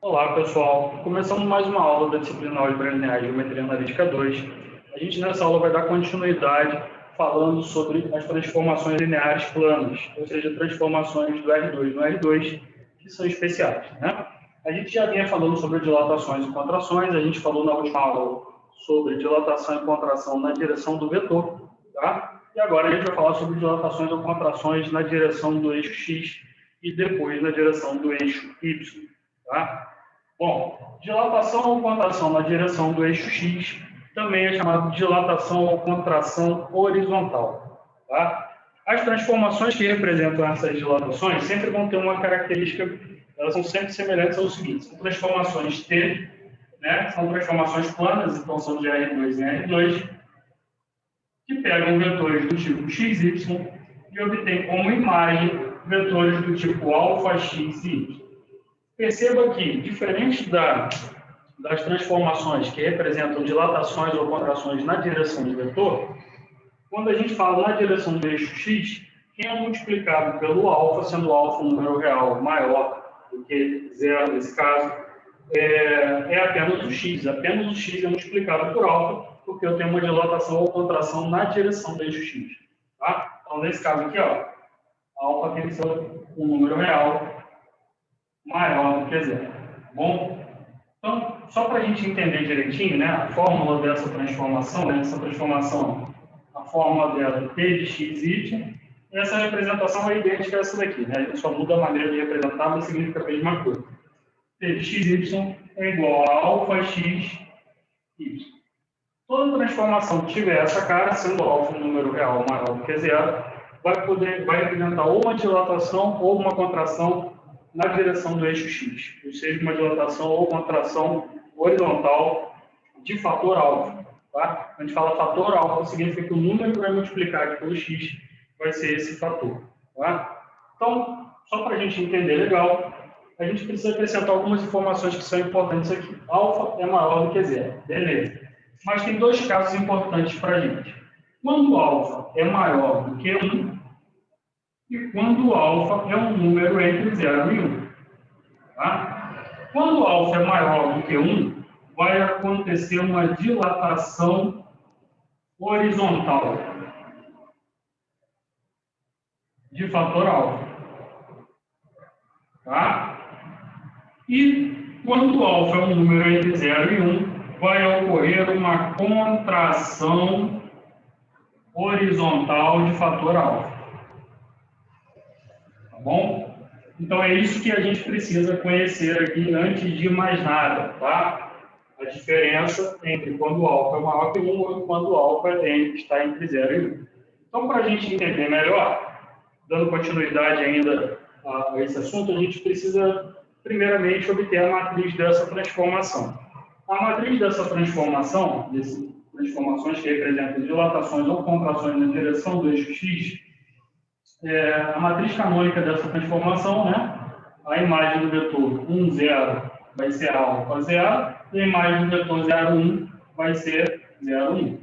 Olá, pessoal. Começando mais uma aula da disciplina Álgebra Linear e Geometria Analítica 2. A gente, nessa aula, vai dar continuidade falando sobre as transformações lineares planas, ou seja, transformações do R2 no R2, que são especiais, né? A gente já vinha falando sobre dilatações e contrações, a gente falou na última aula sobre dilatação e contração na direção do vetor, tá? E agora a gente vai falar sobre dilatações ou contrações na direção do eixo X e depois na direção do eixo Y, tá? Bom, dilatação ou contração na direção do eixo X também é chamado de dilatação ou contração horizontal. Tá? As transformações que representam essas dilatações sempre vão ter uma característica, elas são sempre semelhantes ao seguinte: são transformações T, né? São transformações planas, então são de R2 em R2, que pegam vetores do tipo XY e obtêm como imagem vetores do tipo alfa, x e y. Perceba que, diferente das transformações que representam dilatações ou contrações na direção do vetor, quando a gente fala na direção do eixo x, quem é multiplicado pelo alfa, sendo o alfa um número real maior do que zero nesse caso, é apenas o x. Apenas o x é multiplicado por alfa, porque eu tenho uma dilatação ou contração na direção do eixo x. Tá? Então, nesse caso aqui, ó, alfa tem que ser um número real maior do que zero. Tá bom? Então, só para a gente entender direitinho, né, a fórmula dessa transformação, a fórmula dela é T de x, y, e essa representação é idêntica a essa daqui, né? A gente só muda a maneira de representar, mas significa a mesma coisa. T de x, y é igual a alfa x, y. Toda transformação que tiver essa cara, sendo alfa um número real maior do que zero, vai representar ou uma dilatação ou uma contração na direção do eixo x, ou seja, uma dilatação ou contração horizontal de fator alfa. Tá? A gente fala fator alfa, significa que o número que vai multiplicar aqui pelo x vai ser esse fator. Tá? Então, só para a gente entender legal, a gente precisa acrescentar algumas informações que são importantes aqui. Alfa é maior do que zero, beleza. Mas tem dois casos importantes para a gente. Quando alfa é maior do que 1, e quando o alfa é um número entre 0 e 1. Tá? Quando o alfa é maior do que 1, vai acontecer uma dilatação horizontal de fator alfa. Tá? E quando o alfa é um número entre 0 e 1, vai ocorrer uma contração horizontal de fator alfa. Tá bom? Então, é isso que a gente precisa conhecer aqui antes de mais nada, tá? A diferença entre quando o alfa é maior que 1 e quando o alfa está entre 0 e 1. Então, para a gente entender melhor, dando continuidade ainda a esse assunto, a gente precisa, primeiramente, obter a matriz dessa transformação. A matriz dessa transformação, transformações que representam dilatações ou contrações na direção do eixo x, a matriz canônica dessa transformação, né? A imagem do vetor 1, 0 vai ser alfa 0, e a imagem do vetor 0, 1 vai ser 0, 1.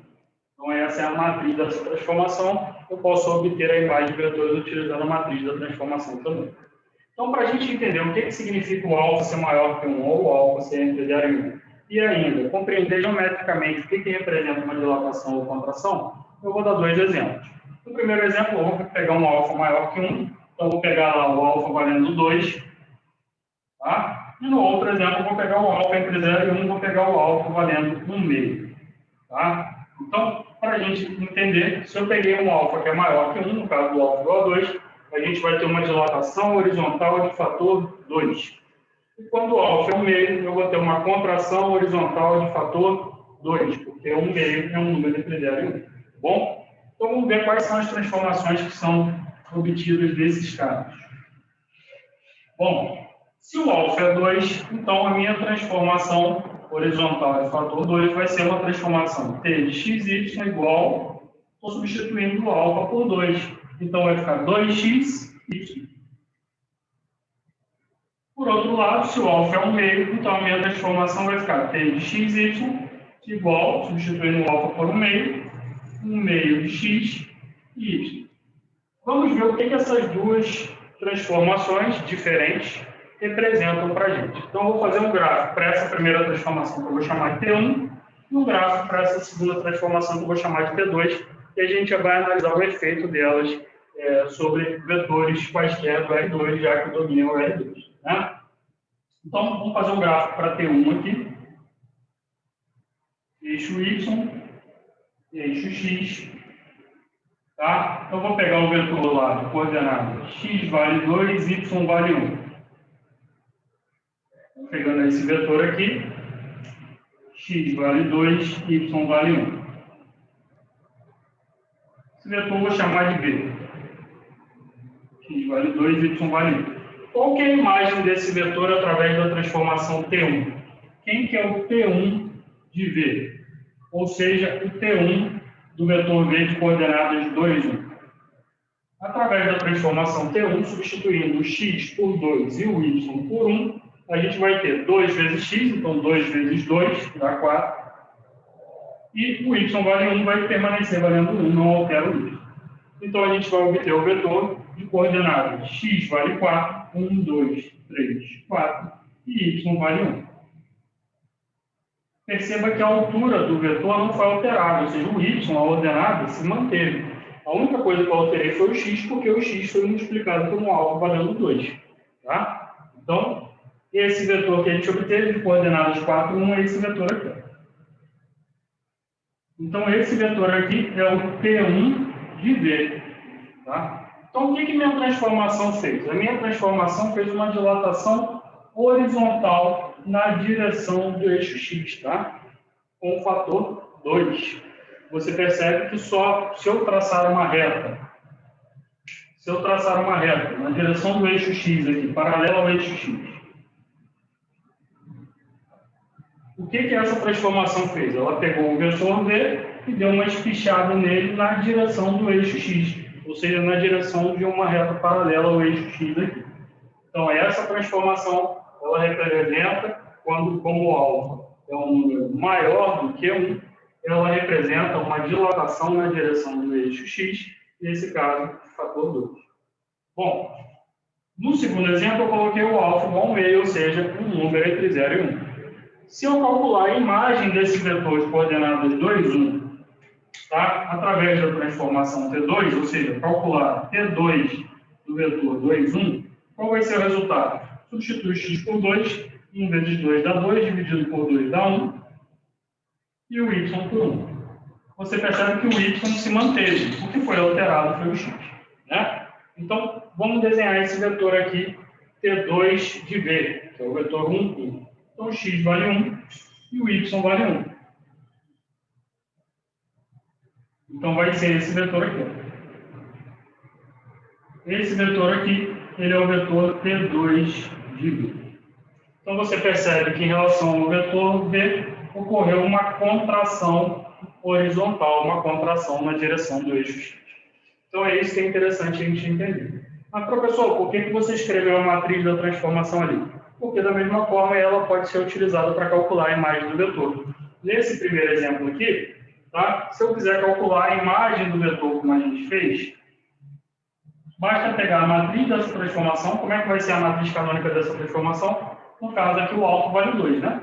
Então, essa é a matriz dessa transformação. Eu posso obter a imagem de vetores utilizando a matriz da transformação também. Então, para a gente entender o que significa o alfa ser maior que 1 ou o alfa ser entre 0 e 1, e ainda compreender geometricamente o que representa uma dilatação ou contração, eu vou dar dois exemplos. No primeiro exemplo, eu vou pegar um alfa maior que 1, então eu vou pegar lá o alfa valendo 2, tá? E no outro exemplo, eu vou pegar o alfa entre 0 e 1, vou pegar o alfa valendo 1,5, tá? Então, para a gente entender, se eu peguei um alfa que é maior que 1, no caso do alfa igual a 2, a gente vai ter uma dilatação horizontal de fator 2. E quando o alfa é 1,5, eu vou ter uma contração horizontal de fator 2, porque 1,5 é um número entre 0 e 1. Bom? Então, vamos ver quais são as transformações que são obtidas desses casos. Bom, se o alfa é 2, então a minha transformação horizontal de fator 2 vai ser uma transformação T de xy igual, estou substituindo o alfa por 2. Então, vai ficar 2x, y. Por outro lado, se o alfa é 1,5, então a minha transformação vai ficar T de xy igual, substituindo o alfa por 1,5, 1,5 de x e y. Vamos ver o que essas duas transformações diferentes representam para a gente. Então, eu vou fazer um gráfico para essa primeira transformação que eu vou chamar de T1 e um gráfico para essa segunda transformação que eu vou chamar de T2, e a gente já vai analisar o efeito delas sobre vetores quaisquer do R2, já que dominam o R2. Né? Então, vamos fazer um gráfico para T1 aqui. Eixo Y, eixo X. Tá? Então, eu vou pegar o vetor lá de coordenadas x vale 2, y vale 1. Pegando esse vetor aqui, x vale 2, y vale 1. Esse vetor eu vou chamar de B. X vale 2, y vale 1. Qual que é a imagem desse vetor através da transformação T1? Quem que é o T1 de V? Ou seja, o T1 do vetor V de coordenadas 2, 1. Através da transformação T1, substituindo o x por 2 e o y por 1, a gente vai ter 2 vezes x, então 2 vezes 2, que dá 4. E o y vale 1 vai permanecer valendo 1, não altera o y. Então, a gente vai obter o vetor de coordenadas x vale 4, 1, 2, 3, 4, e y vale 1. Perceba que a altura do vetor não foi alterada, ou seja, o y, a ordenada, se manteve. A única coisa que eu alterei foi o x, porque o x foi multiplicado por um alvo valendo 2. Tá? Então, esse vetor que a gente obteve de coordenadas 4, 1 é esse vetor aqui. Então, esse vetor aqui é o T1 de V. Tá? Então, o que minha transformação fez? A minha transformação fez uma dilatação horizontal na direção do eixo X, tá? Com o fator 2. Você percebe que só se eu traçar uma reta, na direção do eixo X aqui, paralela ao eixo X, o que essa transformação fez? Ela pegou o vetor V e deu uma espichada nele na direção do eixo X, ou seja, na direção de uma reta paralela ao eixo X aqui. Então, essa transformação, ela representa, quando como alfa é um número maior do que 1, ela representa uma dilatação na direção do eixo X, nesse caso, fator 2. Bom, no segundo exemplo, eu coloquei o alfa igual ao meio, ou seja, um número entre 0 e 1. Se eu calcular a imagem desse vetor de coordenadas 2, 1, tá? Através da transformação T2, ou seja, calcular T2 do vetor 2, 1, qual vai ser o resultado? Substitui x por 2, 1 vezes 2 dá 2, dividido por 2 dá 1, e o y por 1. Você percebe que o y se manteve, o que foi alterado foi o x. Né? Então, vamos desenhar esse vetor aqui, T2 de V, que é o vetor 1, 1. Então, o x vale 1 e o y vale 1. Então, vai ser esse vetor aqui. Esse vetor aqui, ele é o vetor T2 de V. Então, você percebe que em relação ao vetor V, ocorreu uma contração horizontal, uma contração na direção do eixo X. Então, é isso que é interessante a gente entender. Mas, professor, por que você escreveu a matriz da transformação ali? Porque, da mesma forma, ela pode ser utilizada para calcular a imagem do vetor. Nesse primeiro exemplo aqui, tá? Se eu quiser calcular a imagem do vetor como a gente fez, basta pegar a matriz dessa transformação. Como é que vai ser a matriz canônica dessa transformação? No caso aqui, o alfa vale 2, né?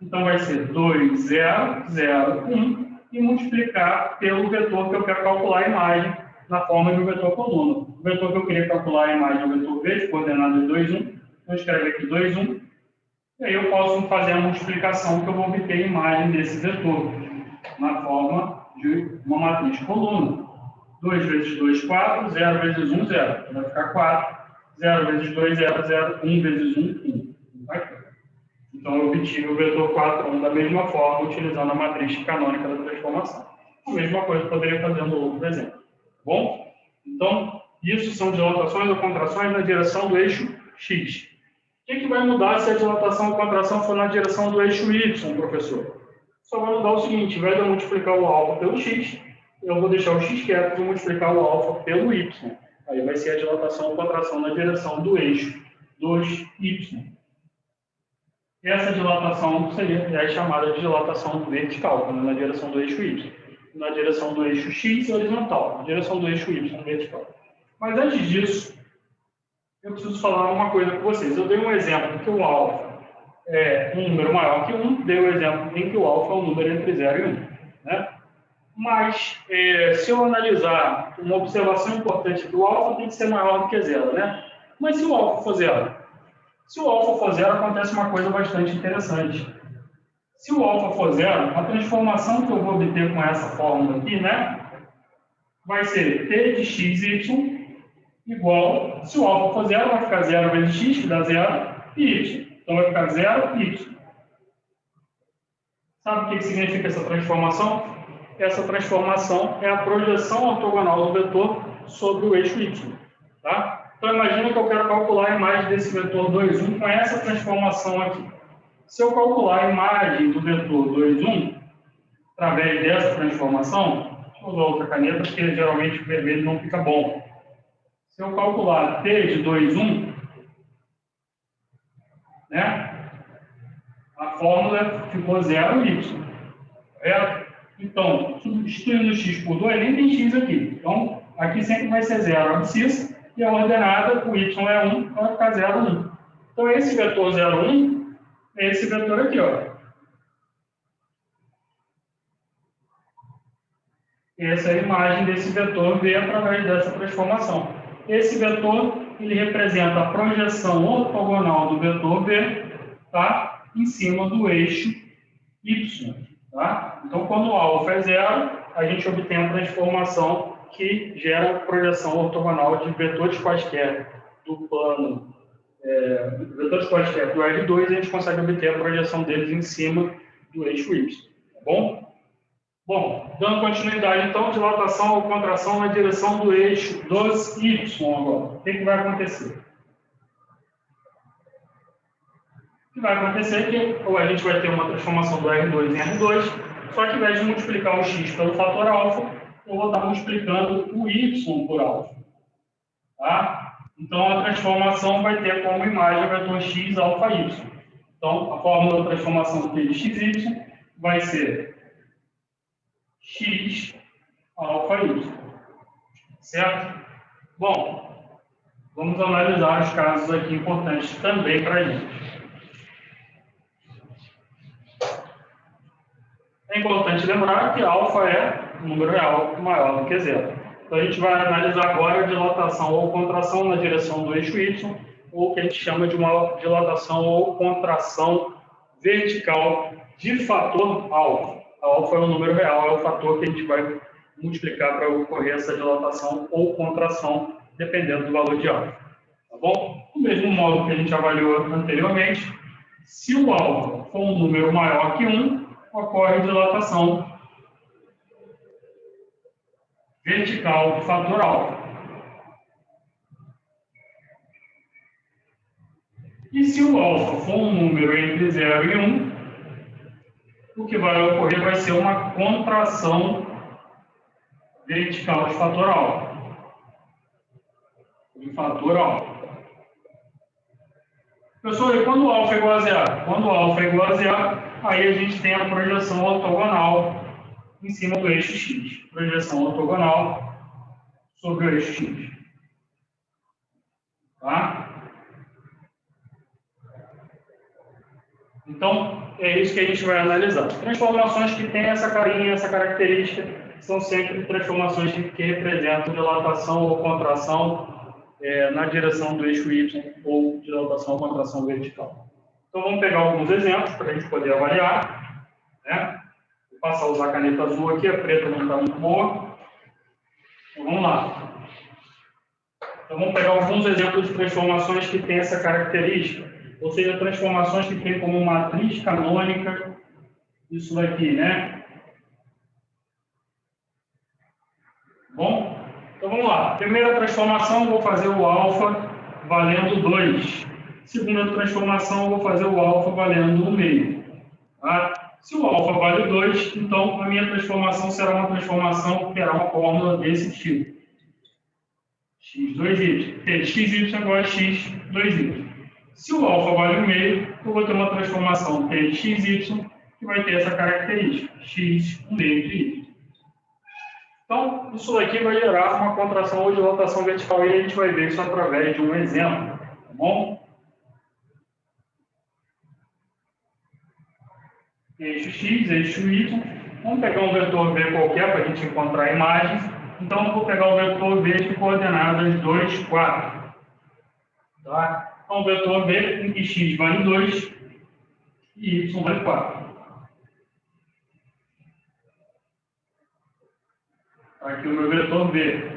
Então, vai ser 2, 0, 0, 1, e multiplicar pelo vetor que eu quero calcular a imagem na forma de um vetor coluna. O vetor que eu queria calcular a imagem é o vetor V, de coordenadas 2, 1. Vou escrever aqui 2, 1. E aí eu posso fazer a multiplicação que eu vou obter a imagem desse vetor na forma de uma matriz coluna. 2 vezes 2, 4. 0 vezes 1, 0. Vai ficar 4. 0 vezes 2, 0, 0. 1 vezes 1, 1. Então, eu obtive o vetor 4, 1 da mesma forma, utilizando a matriz canônica da transformação. A mesma coisa eu poderia fazer no outro exemplo. Bom? Então, isso são dilatações ou contrações na direção do eixo X. O que vai mudar se a dilatação ou contração for na direção do eixo Y, professor? Só vai mudar o seguinte: ao invés de eu multiplicar o alfa pelo X, eu vou deixar o X quieto e vou multiplicar o alfa pelo Y. Aí vai ser a dilatação ou contração na direção do eixo 2Y. Essa dilatação é chamada de dilatação vertical, na direção do eixo Y. Na direção do eixo X, horizontal. Na direção do eixo Y, vertical. Mas antes disso, eu preciso falar uma coisa com vocês. Eu dei um exemplo que o alfa é um número maior que 1, dei o exemplo em que o alfa é um número entre 0 e 1. Né? Mas, se eu analisar uma observação importante, que o alfa tem que ser maior do que 0, né? Mas se o alfa for 0? Se o alfa for 0, acontece uma coisa bastante interessante. Se o alfa for 0, a transformação que eu vou obter com essa fórmula aqui, né? Vai ser t de xy igual, se o alfa for 0, vai ficar 0 vezes x, que dá 0, e y. Então vai ficar 0 y. Sabe o que significa essa transformação? Essa transformação é a projeção ortogonal do vetor sobre o eixo y. Tá? Então imagina que eu quero calcular a imagem desse vetor 2, 1 com essa transformação aqui. Se eu calcular a imagem do vetor 2, 1, através dessa transformação, deixa eu usar outra caneta, porque geralmente o vermelho não fica bom. Se eu calcular t de 2, 1, né, a fórmula ficou 0y. Correto? Então, substituindo o x por 2, nem tem x aqui. Então, aqui sempre vai ser 0 abscissa, e a ordenada, o y é 1, vai ficar 0, 1. Então, esse vetor 0, 1 é esse vetor aqui, ó. Essa é a imagem desse vetor V através dessa transformação. Esse vetor, ele representa a projeção ortogonal do vetor V, tá? Em cima do eixo Y, tá? Então, quando o alfa é 0, a gente obtém a transformação que gera a projeção ortogonal de vetores quaisquer do plano, vetores quaisquer do R2, a gente consegue obter a projeção deles em cima do eixo Y, tá bom? Bom, dando continuidade, então, dilatação ou contração na direção do eixo dos Y agora. O que vai acontecer? O que vai acontecer é que a gente vai ter uma transformação do R2 em R2, só que ao invés de multiplicar o x pelo fator alfa, eu vou estar multiplicando o y por alfa. Tá? Então, a transformação vai ter como imagem o vetor x alfa y. Então, a fórmula da transformação de xy vai ser x alfa y. Certo? Bom, vamos analisar os casos aqui importantes também para a gente. É importante lembrar que alfa é um número real maior do que 0. Então, a gente vai analisar agora a dilatação ou contração na direção do eixo y, ou o que a gente chama de uma dilatação ou contração vertical de fator alfa. Alfa é um número real, é o fator que a gente vai multiplicar para ocorrer essa dilatação ou contração, dependendo do valor de alfa. Tá bom? Do mesmo modo que a gente avaliou anteriormente, se o alfa for um número maior que 1, ocorre dilatação vertical de fator alfa. E se o alfa for um número entre 0 e 1, o que vai ocorrer vai ser uma contração vertical de fator alfa. De fator alfa. Pessoal, e quando o alfa é igual a 0? Quando o alfa é igual a 0, aí a gente tem a projeção ortogonal em cima do eixo x. Projeção ortogonal sobre o eixo x. Tá? Então, é isso que a gente vai analisar. Transformações que têm essa carinha, essa característica, são sempre transformações que representam dilatação ou contração na direção do eixo y ou dilatação ou contração vertical. Então, vamos pegar alguns exemplos para a gente poder avaliar. Né? Vou passar a usar a caneta azul aqui, a preta não está muito boa. Então, vamos lá. Então, vamos pegar alguns exemplos de transformações que têm essa característica. Ou seja, transformações que têm como matriz canônica isso daqui, né? Bom, então vamos lá. Primeira transformação, eu vou fazer o alfa valendo 2. Segunda transformação, eu vou fazer o alfa valendo 1,5. Tá? Se o alfa vale 2, então a minha transformação será uma transformação que terá uma fórmula desse tipo. x2y. xy igual a x2y. Se o alfa vale 1,5, eu vou ter uma transformação t de xy que vai ter essa característica, x 1,5 de y. Então, isso daqui vai gerar uma contração ou dilatação vertical e a gente vai ver isso através de um exemplo, tá bom? Eixo X, eixo Y. Vamos pegar um vetor V qualquer para a gente encontrar imagens. Então, eu vou pegar o vetor V de coordenadas 2, 4. Tá? Então, o vetor V em que X vale 2 e Y vale 4. Aqui o meu vetor V.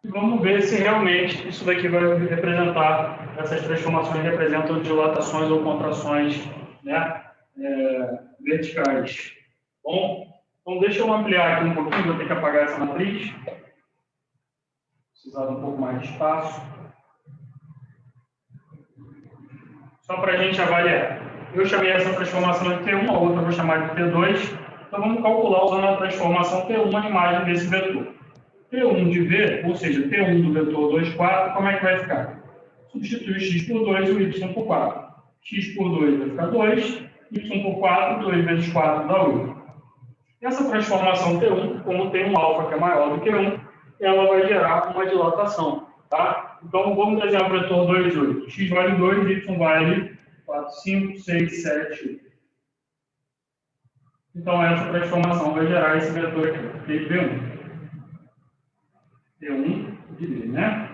E vamos ver se realmente isso daqui vai representar, essas transformações representam dilatações ou contrações, né, verticais. Bom, então deixa eu ampliar aqui um pouquinho, vou ter que apagar essa matriz. Precisar de um pouco mais de espaço. Só para a gente avaliar. Eu chamei essa transformação de T1, a outra eu vou chamar de T2. Então vamos calcular usando a transformação T1 a imagem desse vetor. T1 de V, ou seja, T1 do vetor 2, 4, como é que vai ficar? Substitui o x por 2 e o y por 4. X por 2 vai ficar 2, y por 4, 2 vezes 4 dá 8. Essa transformação T1, como tem um alfa que é maior do que 1, ela vai gerar uma dilatação. Tá? Então vamos desenhar o vetor 2, 8. X vale 2, y vale 4, 5, 6, 7, 8. Então essa transformação vai gerar esse vetor aqui, V1. T1 de V, né?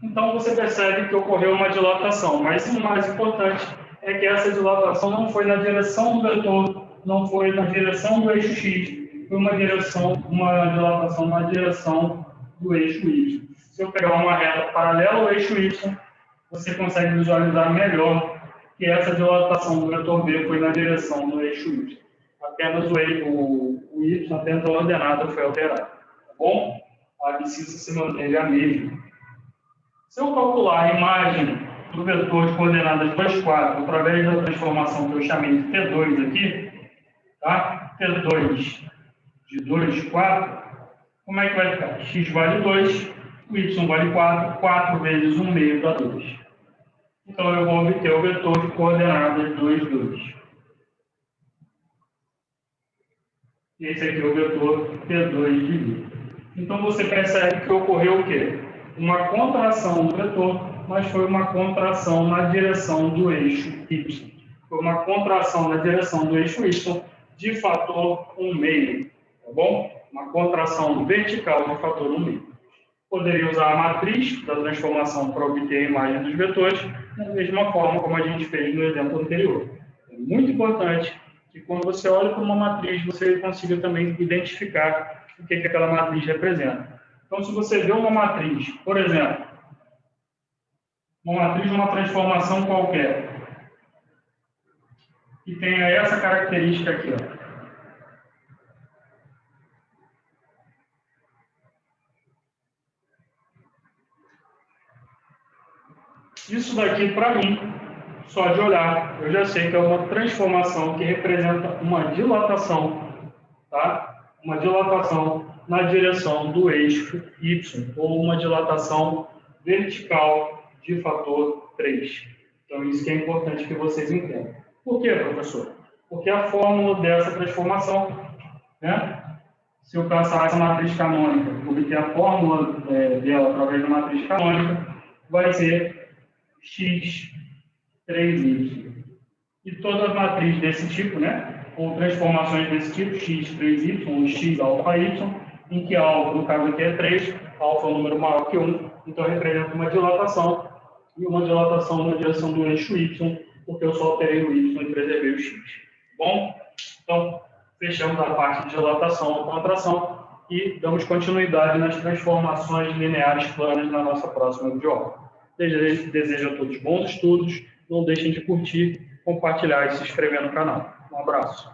Então você percebe que ocorreu uma dilatação, mas o mais importante é que essa dilatação não foi na direção do vetor, não foi na direção do eixo X, foi uma dilatação na direção do eixo Y. Se eu pegar uma reta paralela ao eixo Y, você consegue visualizar melhor que essa dilatação do vetor V foi na direção do eixo Y. Apenas o Y, apenas a ordenada foi alterada. Tá bom? A abscissa se manteve a mesma. Se eu calcular a imagem do vetor de coordenadas 2, 4 através da transformação que eu chamei de T2 aqui, tá? T2 de 2, 4, como é que vai ficar? X vale 2, o Y vale 4, 4 vezes 1 meio dá 2. Então eu vou obter o vetor de coordenadas 2, 2. E esse aqui é o vetor T2 de V. Então você percebe que ocorreu o quê? Uma contração do vetor, mas foi uma contração na direção do eixo Y. Foi uma contração na direção do eixo Y de fator 1 meio, tá bom? Uma contração vertical de fator 1 meio. Poderia usar a matriz da transformação para obter a imagem dos vetores, da mesma forma como a gente fez no exemplo anterior. É muito importante que quando você olha para uma matriz, você consiga também identificar o que aquela matriz representa. Então, se você vê uma matriz, por exemplo, uma matriz de uma transformação qualquer, que tenha essa característica aqui, ó. Isso daqui, para mim, só de olhar, eu já sei que é uma transformação que representa uma dilatação, tá? Uma dilatação na direção do eixo Y, ou uma dilatação vertical de fator 3. Então, isso que é importante que vocês entendam. Por quê, professor? Porque a fórmula dessa transformação, né? Se eu traçar essa matriz canônica, obter a fórmula dela através da matriz canônica, vai ser x3y. E toda matriz desse tipo, né, ou transformações desse tipo, x3y, ou x alfa y, em que alfa, no caso aqui é 3, alfa é um número maior que 1, então representa uma dilatação, e uma dilatação na direção do eixo y, porque eu só alterei o y e preservei o x. Bom, então, fechamos a parte de dilatação ou contração e damos continuidade nas transformações lineares planas na nossa próxima videoaula. Desejo a todos bons estudos, não deixem de curtir, compartilhar e se inscrever no canal. Um abraço.